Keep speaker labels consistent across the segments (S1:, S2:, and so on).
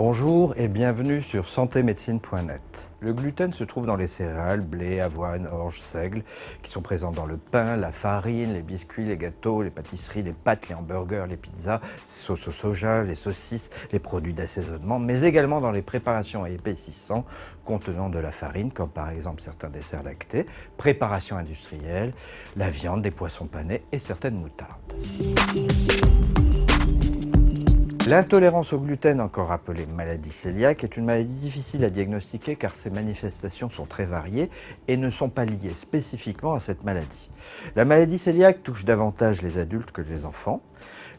S1: Bonjour et bienvenue sur santémédecine.net. Le gluten se trouve dans les céréales, blé, avoine, orge, seigle, qui sont présents dans le pain, la farine, les biscuits, les gâteaux, les pâtisseries, les pâtes, les hamburgers, les pizzas, les sauces au soja, les saucisses, les produits d'assaisonnement, mais également dans les préparations à épaississant contenant de la farine, comme par exemple certains desserts lactés, préparations industrielles, la viande, des poissons panés et certaines moutardes. L'intolérance au gluten, encore appelée maladie cœliaque, est une maladie difficile à diagnostiquer car ses manifestations sont très variées et ne sont pas liées spécifiquement à cette maladie. La maladie cœliaque touche davantage les adultes que les enfants.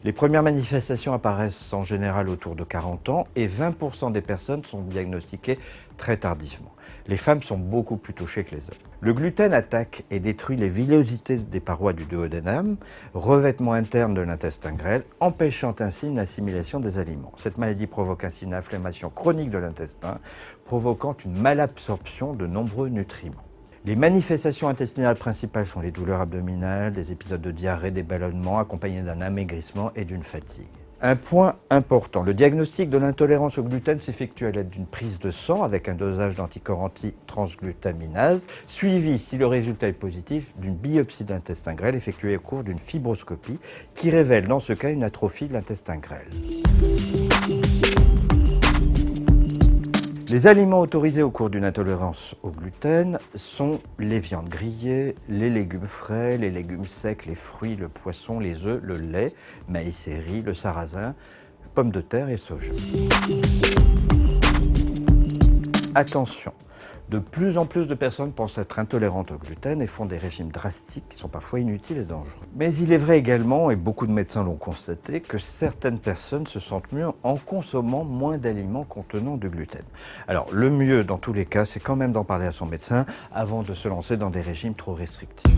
S1: Les premières manifestations apparaissent en général autour de 40 ans et 20% des personnes sont diagnostiquées très tardivement. Les femmes sont beaucoup plus touchées que les hommes. Le gluten attaque et détruit les villosités des parois du duodénum, revêtement interne de l'intestin grêle, empêchant ainsi une assimilation des aliments. Cette maladie provoque ainsi une inflammation chronique de l'intestin, provoquant une malabsorption de nombreux nutriments. Les manifestations intestinales principales sont les douleurs abdominales, des épisodes de diarrhée, des ballonnements accompagnés d'un amaigrissement et d'une fatigue. Un point important, le diagnostic de l'intolérance au gluten s'effectue à l'aide d'une prise de sang avec un dosage d'anticorps anti-transglutaminase, suivi, si le résultat est positif, d'une biopsie d'intestin grêle effectuée au cours d'une fibroscopie qui révèle dans ce cas une atrophie de l'intestin grêle. Les aliments autorisés au cours d'une intolérance au gluten sont les viandes grillées, les légumes frais, les légumes secs, les fruits, le poisson, les œufs, le lait, maïs et riz, le sarrasin, pommes de terre et soja. Attention, de plus en plus de personnes pensent être intolérantes au gluten et font des régimes drastiques qui sont parfois inutiles et dangereux. Mais il est vrai également, et beaucoup de médecins l'ont constaté, que certaines personnes se sentent mieux en consommant moins d'aliments contenant du gluten. Alors le mieux dans tous les cas, c'est quand même d'en parler à son médecin avant de se lancer dans des régimes trop restrictifs.